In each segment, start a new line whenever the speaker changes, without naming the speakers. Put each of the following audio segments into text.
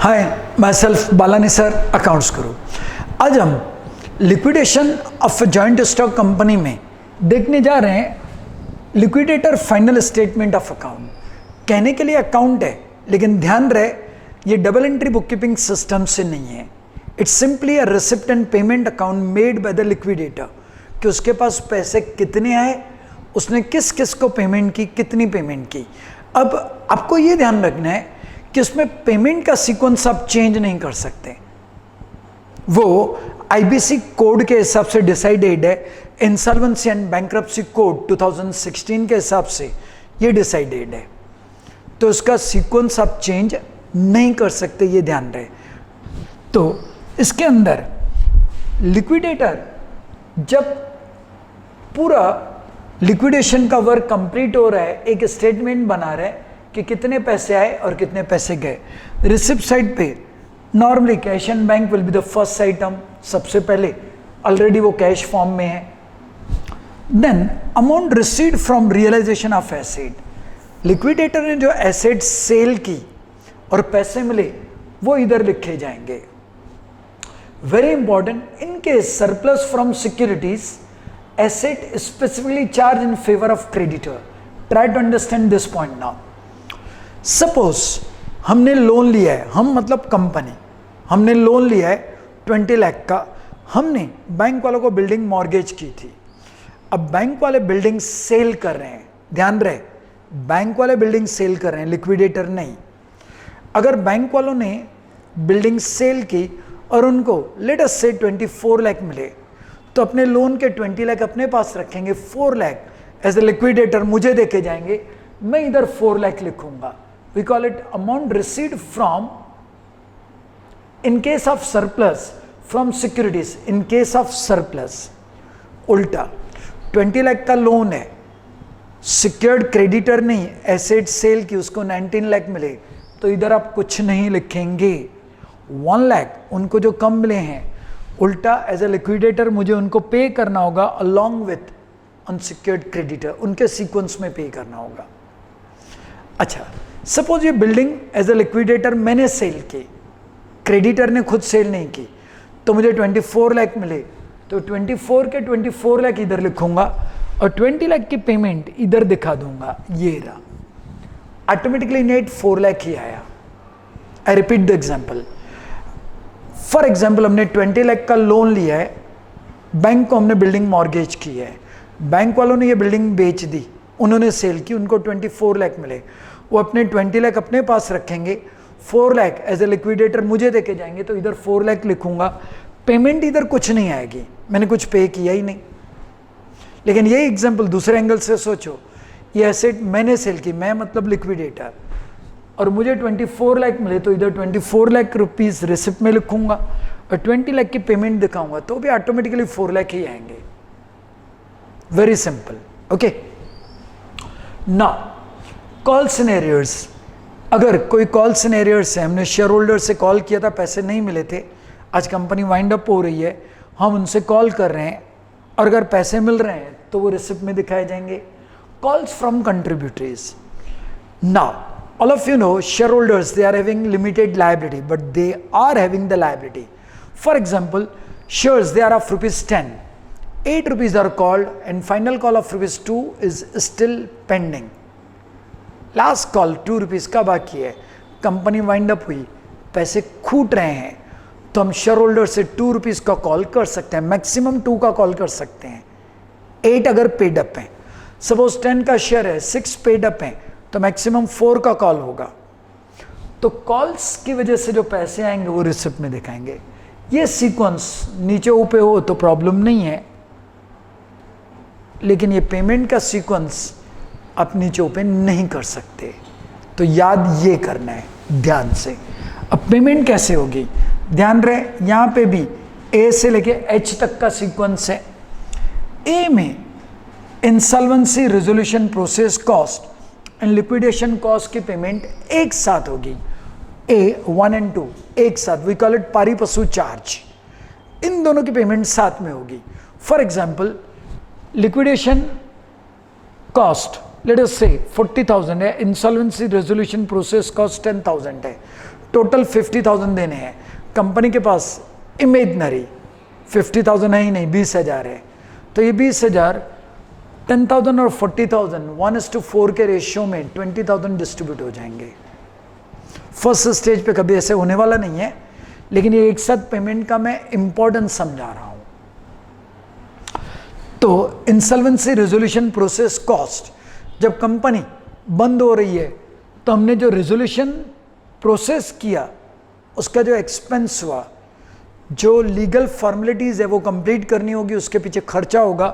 Hi, my self Balani sir, accounts गुरु। आज हम liquidation of joint stock company में देखने जा रहे हैं liquidator final statement of account. कहने के लिए अकाउंट है, लेकिन ध्यान रहे ये double entry book keeping system से नहीं है। It's simply a receipt and payment account made by the liquidator कि उसके पास पैसे कितने आए, उसने किस किस को पेमेंट की, कितनी पेमेंट की। अब आपको ये ध्यान रखना है कि उसमें पेमेंट का सीक्वेंस आप चेंज नहीं कर सकते। वो आईबीसी कोड के हिसाब से डिसाइडेड है, इंसॉल्वेंसी एंड बैंक्रप्सी कोड 2016 के हिसाब से ये डिसाइडेड है, तो उसका सीक्वेंस आप चेंज नहीं कर सकते, ये ध्यान रहे। तो इसके अंदर लिक्विडेटर जब पूरा लिक्विडेशन का वर्क कंप्लीट हो रहा है, एक स्टेटमेंट बना रहा है कि कितने पैसे आए और कितने पैसे गए। रिसिप्ट साइड पे normally cash and bank will be the first item, सबसे पहले ऑलरेडी वो कैश फॉर्म में है। Then amount received from realisation of asset, liquidator ने जो एसेट सेल की और पैसे मिले वो इधर लिखे जाएंगे। Very important, in case surplus from securities asset specifically charge in favour of creditor. Try to understand this point now. Suppose हमने लोन लिया है, हम मतलब कंपनी, हमने लोन लिया है 20 लाख का, हमने बैंक वालों को बिल्डिंग मॉर्गेज की थी। अब बैंक वाले बिल्डिंग सेल कर रहे हैं, ध्यान रहे बैंक वाले बिल्डिंग सेल कर रहे हैं, लिक्विडेटर नहीं। अगर बैंक वालों ने बिल्डिंग सेल की और उनको लेट अस से 24 लाख मिले, तो अपने लोन के 20 लाख अपने पास रखेंगे, 4 लाख एज ए लिक्विडेटर मुझे देके जाएंगे, मैं इधर 4 लाख लिखूंगा। We call it amount received from, in case of surplus, from securities, in case of surplus। उल्टा 20 लाख का लोन है, सिक्योर्ड क्रेडिटर नहीं, एसेट सेल की, उसको 19 लाख मिले, तो इधर आप कुछ नहीं लिखेंगे। 1 लाख उनको जो कम मिले हैं, उल्टा एज ए लिक्विडेटर मुझे उनको पे करना होगा अलॉन्ग विथ अनसिक्योर्ड क्रेडिटर, उनके सीक्वेंस में पे करना होगा। अच्छा, सपोज ये बिल्डिंग एज ए लिक्विडेटर मैंने सेल की, क्रेडिटर ने खुद सेल नहीं की, तो मुझे 24 लाख मिले, तो 24 के 24 लाख इधर लिखूंगा और 20 लाख की पेमेंट इधर दिखा दूंगा, ये रहा। ऑटोमेटिकली नेट 4 लाख ही आया। I repeat the example. For example हमने 20 लाख का लोन लिया है, बैंक को हमने बिल्डिंग मॉर्गेज की है, बैंक वालों ने ये बिल्डिंग बेच दी, उन्होंने सेल की, उनको 24 लाख मिले, वो अपने 20 लाख अपने पास रखेंगे, 4 लाख एज ए लिक्विडेटर मुझे देके जाएंगे, तो इधर 4 लाख लिखूंगा। पेमेंट इधर कुछ नहीं आएगी, मैंने कुछ पे किया ही नहीं। लेकिन ये एग्जांपल दूसरे एंगल से सोचो, ये एसेट मैंने सेल की, मैं मतलब लिक्विडेटर, और मुझे 24 लाख मिले, तो इधर 24 लाख रुपीज रिसिप्ट में लिखूंगा और 20 लाख की पेमेंट दिखाऊंगा, तो भी ऑटोमेटिकली 4 लाख ही आएंगे। Very simple, okay. Now call scenarios, अगर कोई कॉल सिनेरियोज है, हमने शेयर होल्डर से कॉल किया था, पैसे नहीं मिले थे, आज कंपनी वाइंड अप हो रही है, हम उनसे कॉल कर रहे हैं और अगर पैसे मिल रहे हैं तो वो रिसिप्ट में दिखाए जाएंगे। Calls from contributories. Now all of you know share holders they are having limited liability, but they are having the liability. For example shares they are of ₹10, 8 rupees are called and final call of ₹2 is still pending। Last call 2 rupees का बाकी है, company wind up हुई, पैसे खूट रहे हैं, तो हम share holder से 2 रुपीज़ का कॉल कर सकते हैं, मैक्सिमम 2 का कॉल कर सकते हैं। 8 अगर पेड अप है, सपोज 10 का शेयर है, 6 पेड अप है, तो मैक्सिमम 4 का कॉल होगा। तो कॉल्स की वजह से जो पैसे आएंगे वो रिसिप्ट में दिखाएंगे। ये सीक्वेंस नीचे ऊपर हो तो प्रॉब्लम नहीं है, लेकिन ये पेमेंट का सीक्वेंस आप नीचे ऊपर नहीं कर सकते, तो याद ये करना है ध्यान से। अब पेमेंट कैसे होगी, ध्यान रहे, यहाँ पे भी ए से लेके एच तक का सीक्वेंस है। ए में insolvency resolution process cost and liquidation cost की पेमेंट एक साथ होगी, ए 1 एंड 2 एक साथ, वी कॉल इट पारी पशु चार्ज। इन दोनों की पेमेंट साथ में होगी। For example liquidation cost let us से 40,000 है, इंसॉल्वेंसी रेजोल्यूशन प्रोसेस कॉस्ट 10,000 है, टोटल 50,000 देने हैं, कंपनी के पास इमेजनरी 50,000 है ही नहीं, 20,000 है, तो ये 20,000 10,000 और 40,000 1:4 के रेशियो में 20,000 डिस्ट्रीब्यूट हो जाएंगे। फर्स्ट स्टेज पे कभी ऐसे होने वाला नहीं है, लेकिन ये एक साथ पेमेंट का मैं इंपॉर्टेंस समझा रहा हूं। तो इंसॉल्वेंसी रेजोल्यूशन प्रोसेस कॉस्ट, जब कंपनी बंद हो रही है तो हमने जो रेजोल्यूशन प्रोसेस किया उसका जो एक्सपेंस हुआ, जो लीगल फॉर्मेलिटीज है वो कंप्लीट करनी होगी, उसके पीछे खर्चा होगा,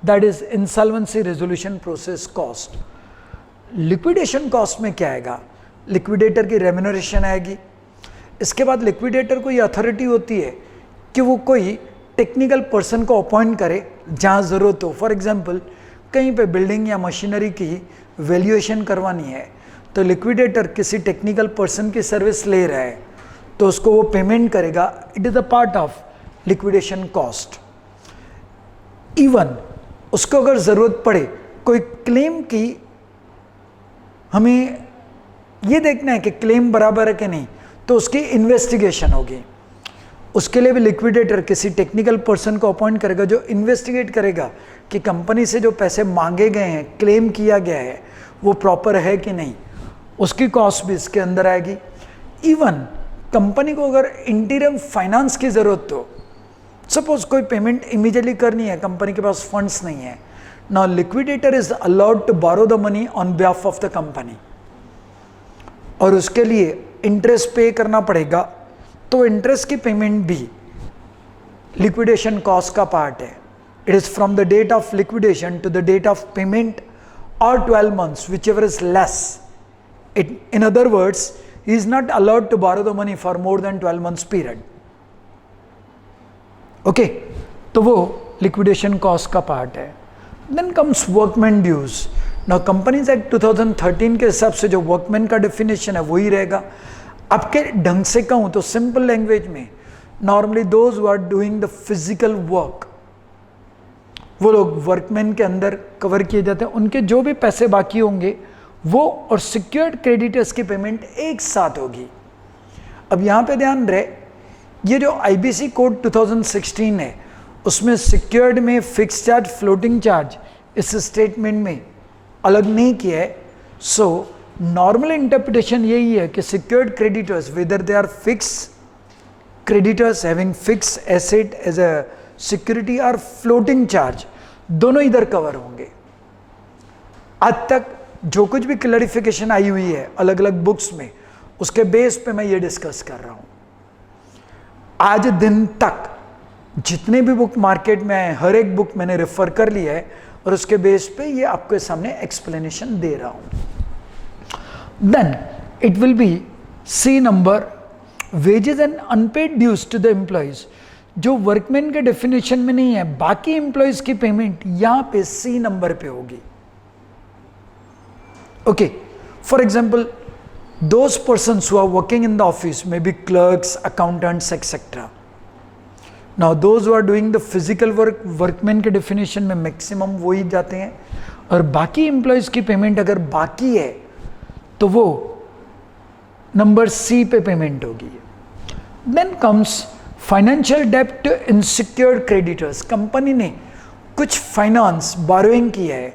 that is insolvency resolution process cost. Liquidation cost में क्या आएगा? लिक्विडेटर की रेम्यूनरेशन आएगी। इसके बाद लिक्विडेटर को ये अथॉरिटी होती है कि वो कोई टेक्निकल पर्सन को अपॉइंट करे जहाँ ज़रूरत हो। फॉर एग्जांपल कहीं पे बिल्डिंग या मशीनरी की वैल्यूएशन करवानी है तो लिक्विडेटर किसी टेक्निकल पर्सन की सर्विस ले रहा है तो उसको वो पेमेंट करेगा। It is a part of liquidation cost. Even उसको अगर ज़रूरत पड़े कोई क्लेम की, हमें ये देखना है कि क्लेम बराबर है कि नहीं, तो उसकी इन्वेस्टिगेशन होगी। उसके लिए भी लिक्विडेटर किसी टेक्निकल पर्सन को अपॉइंट करेगा जो इन्वेस्टिगेट करेगा कि कंपनी से जो पैसे मांगे गए हैं, क्लेम किया गया है, वो प्रॉपर है कि नहीं। उसकी कॉस्ट भी इसके अंदर आएगी। इवन कंपनी को अगर इंटीरियम फाइनेंस की ज़रूरत हो, सपोज कोई पेमेंट इमीडिएटली करनी है, कंपनी के पास फंड्स नहीं है, now liquidator is allowed to borrow the money on behalf of the company, और उसके लिए इंटरेस्ट पे करना पड़ेगा, तो इंटरेस्ट की पेमेंट भी लिक्विडेशन कॉस्ट का पार्ट है। It is from the date of liquidation to the date of payment और 12 months, whichever is less. In other words, he is not allowed to borrow the money for more than 12 months period. Okay, तो वो liquidation cost का part है। Then comes workman dues. Now Companies Act 2013 के हिसाब से जो workman का definition है वही रहेगा। आपके ढंग से कहूँ तो सिंपल लैंग्वेज में, normally those who are doing the physical work, वो लोग वर्कमैन के अंदर कवर किए जाते हैं। उनके जो भी पैसे बाकी होंगे वो और सिक्योर्ड क्रेडिटर्स की पेमेंट एक साथ होगी। अब यहाँ पे ध्यान रहे, ये जो आईबीसी कोड 2016 है उसमें सिक्योर्ड में फिक्स चार्ज, फ्लोटिंग चार्ज इस स्टेटमेंट में अलग नहीं किया है। सो नॉर्मल इंटरप्रिटेशन यही है कि secured creditors whether they are fix creditors having fix asset as a security और फ्लोटिंग चार्ज, दोनों इधर कवर होंगे। आज तक जो कुछ भी क्लैरिफिकेशन आई हुई है अलग अलग बुक्स में, उसके बेस पे मैं ये डिस्कस कर रहा हूं। आज दिन तक जितने भी बुक मार्केट में आए, हर एक बुक मैंने रेफर कर लिया है और उसके बेस पे ये आपके सामने एक्सप्लेनेशन दे रहा हूं। Then it will be C number, wages and unpaid dues to the employees, जो वर्कमैन के डेफिनेशन में नहीं है, बाकी एम्प्लॉयज की पेमेंट यहां पे सी नंबर पे होगी। Okay, for example those persons who are working in the office may be clerks, accountants etcetera. Now those who are doing the physical work, workman के डेफिनेशन में मैक्सिमम वो ही जाते हैं, और बाकी एम्प्लॉयज की पेमेंट अगर बाकी है तो वो नंबर सी पे पेमेंट होगी। देन कम्स फाइनेंशियल डेप्ट इनसिक्योर्ड क्रेडिटर्स। कंपनी ने कुछ फाइनेंस बोरोइंग किया है,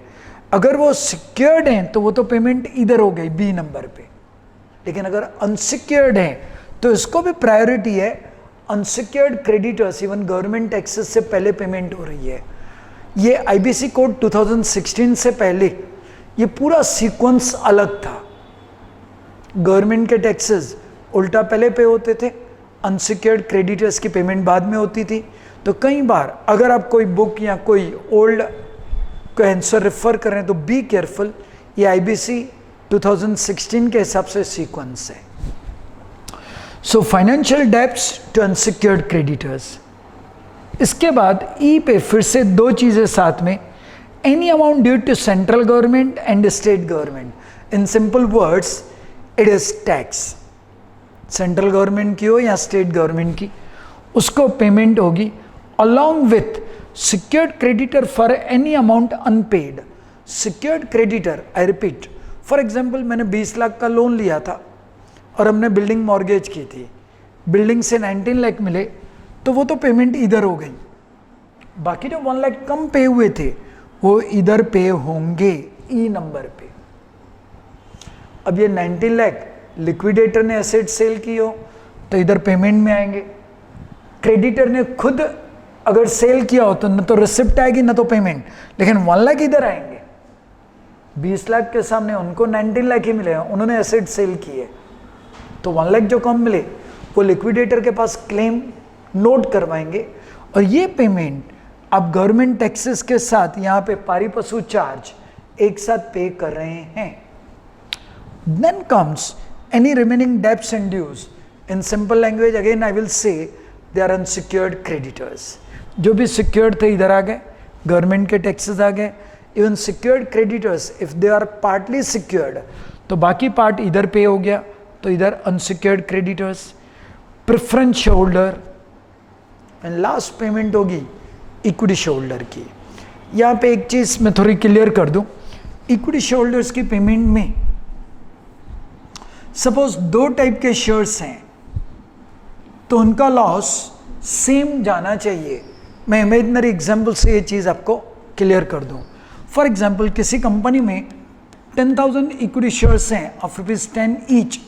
अगर वो सिक्योर्ड हैं तो वो तो पेमेंट इधर हो गई बी नंबर पे, लेकिन अगर अनसिक्योर्ड हैं तो इसको भी प्रायोरिटी है। Unsecured creditors even government taxes से पहले पेमेंट हो रही है। ये आईबीसी कोड 2016 से पहले ये पूरा सीक्वेंस अलग था। गवर्नमेंट के टैक्सेस उल्टा पहले पे होते थे, अनसिक्योर्ड क्रेडिटर्स की पेमेंट बाद में होती थी। तो कई बार अगर आप कोई बुक या कोई ओल्ड को आंसर रेफर कर रहे हैं तो बी केयरफुल, ये आईबीसी 2016 के हिसाब से सीक्वेंस है। So financial debts to unsecured creditors. इसके बाद ई पे फिर से दो चीज़ें साथ में, any amount due to central government and state government. In simple words it is tax, central government की हो या स्टेट गवर्नमेंट की, उसको पेमेंट होगी along with secured creditor for any amount unpaid. Secured creditor, I repeat, for example मैंने 20 लाख का loan लिया था और हमने बिल्डिंग मॉर्गेज की थी, बिल्डिंग से 19 लाख मिले तो वो तो पेमेंट इधर हो गई, बाकी जो 1 लाख कम पे हुए थे वो इधर पे होंगे ई नंबर पे। अब ये 19 लाख लिक्विडेटर ने एसेट सेल की हो तो इधर पेमेंट में आएंगे, क्रेडिटर ने खुद अगर सेल किया हो तो न तो रिसिप्ट आएगी न तो पेमेंट, लेकिन 1 लाख इधर आएंगे। 20 लाख के सामने उनको 19 लाख ही मिले हैं, उन्होंने एसेट सेल किए, तो 1 लाख जो कम मिले वो लिक्विडेटर के पास क्लेम नोट करवाएंगे और ये पेमेंट आप गवर्नमेंट टैक्सेस के साथ यहाँ पे पारी पशु चार्ज एक साथ पे कर रहे हैं। Then comes any remaining debts and dues. In simple language again I will say they are unsecured creditors. जो भी सिक्योर्ड थे इधर आ गए, गवर्नमेंट के टैक्सेस आ गए। Even secured creditors if they are partly secured तो बाकी पार्ट इधर पे हो गया, तो इधर unsecured creditors, preference share holder and last payment होगी इक्विटी शेयर होल्डर की। यहाँ पे एक चीज मैं थोड़ी क्लियर कर दूं, इक्विटी शेयर होल्डर्स की पेमेंट में सपोज 2 टाइप के शेयर्स हैं तो उनका लॉस सेम जाना चाहिए। मैं इमेजिनरी एग्जांपल से ये चीज आपको क्लियर कर दूं। फॉर एग्जांपल किसी कंपनी में 10,000 इक्विटी शेयर्स हैं ऑफ ₹10 ईच,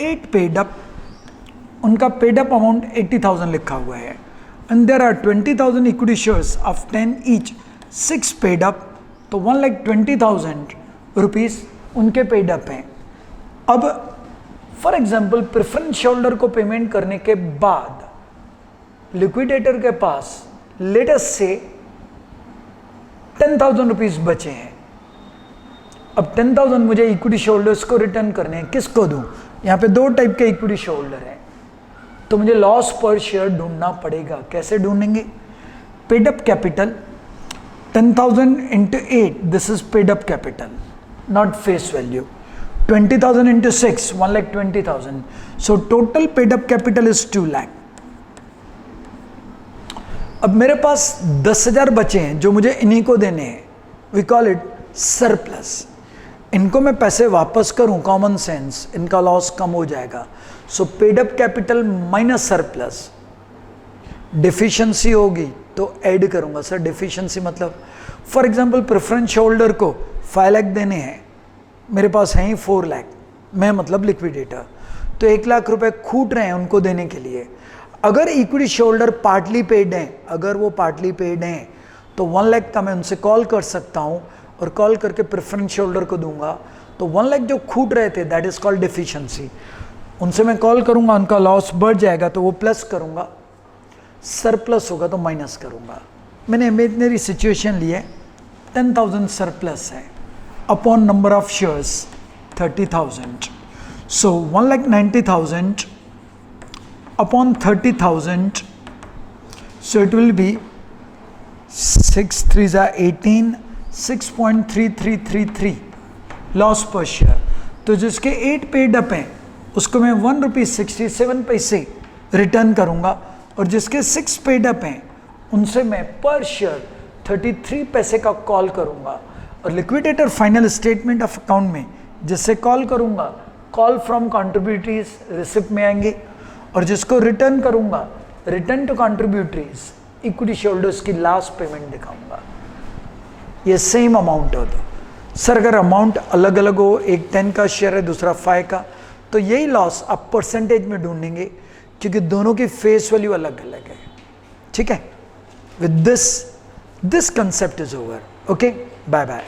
8 पेड अप, उनका पेड अप अमाउंट 80,000 लिखा हुआ है, and there are 20,000 equity shares of 10 each, 6 paid up, तो 1,20,000 रुपीज उनके पेड अप हैं। अब for example preference share holder को पेमेंट करने के बाद लिक्विडेटर के पास लेटेस्ट से 10,000 रुपीज बचे हैं। अब 10,000 मुझे इक्विटी शेयर होल्डर्स को रिटर्न करने हैं, किसको दूं? यहाँ पे 2 टाइप के इक्विटी शेयर होल्डर हैं, तो मुझे लॉस पर शेयर ढूंढना पड़ेगा। कैसे ढूंढेंगे? Paid up capital 10,000 into 8, this is paid up capital, not face value. 20,000 into 6, 1,20,000, so total paid up capital is 2 lakh। अब मेरे पास 10,000 बचे हैं जो मुझे इन्हीं को देने हैं, वी कॉल इट सरप्लस। इनको मैं पैसे वापस करूं, कॉमन सेंस, इनका लॉस कम हो जाएगा। So paid up capital minus surplus, deficiency होगी तो ऐड करूंगा। सर डिफिशियंसी मतलब for example preference share holder को 5 लाख देने हैं, मेरे पास हैं ही 4 लाख, मैं मतलब लिक्विडेटर, तो 1 लाख रुपए खूट रहे हैं उनको देने के लिए। अगर equity share holder partly paid हैं, अगर वो पार्टली पेड हैं तो 1 लाख का मैं उनसे कॉल कर सकता हूं और कॉल करके प्रेफरेंस शेयर होल्डर को दूंगा, तो 1 लाख जो खूट रहे थे दैट इज कॉल्ड डिफिशियंसी। उनसे मैं कॉल करूंगा, उनका लॉस बढ़ जाएगा तो वो प्लस करूंगा, सरप्लस होगा तो माइनस करूंगा। मैंने इमेजिनरी सिचुएशन ली है, 10,000 सरप्लस है upon number of shares 30,000, so 1,90,000 upon 30,000, so it will be 6 3s are 18, 6.3333 loss पर शेयर। तो जिसके 8 पेड अप हैं उसको मैं ₹1.67 रिटर्न करूंगा, और जिसके 6 पेड अप हैं उनसे मैं पर शेयर 33 पैसे का कॉल करूंगा। और liquidator final statement of account में जिससे कॉल करूंगा, कॉल फ्रॉम कंट्रीब्यूटरीज रिसिप्ट में आएंगे, और जिसको रिटर्न करूंगा, return to contributories equity share holders की लास्ट पेमेंट दिखाऊंगा। ये सेम अमाउंट हो तो सर अगर अमाउंट अलग अलग हो, एक 10 का शेयर है दूसरा 5 का, तो यही लॉस आप परसेंटेज में ढूंढेंगे क्योंकि दोनों की फेस वैल्यू अलग अलग है। ठीक है, with this concept is over. Okay, bye bye.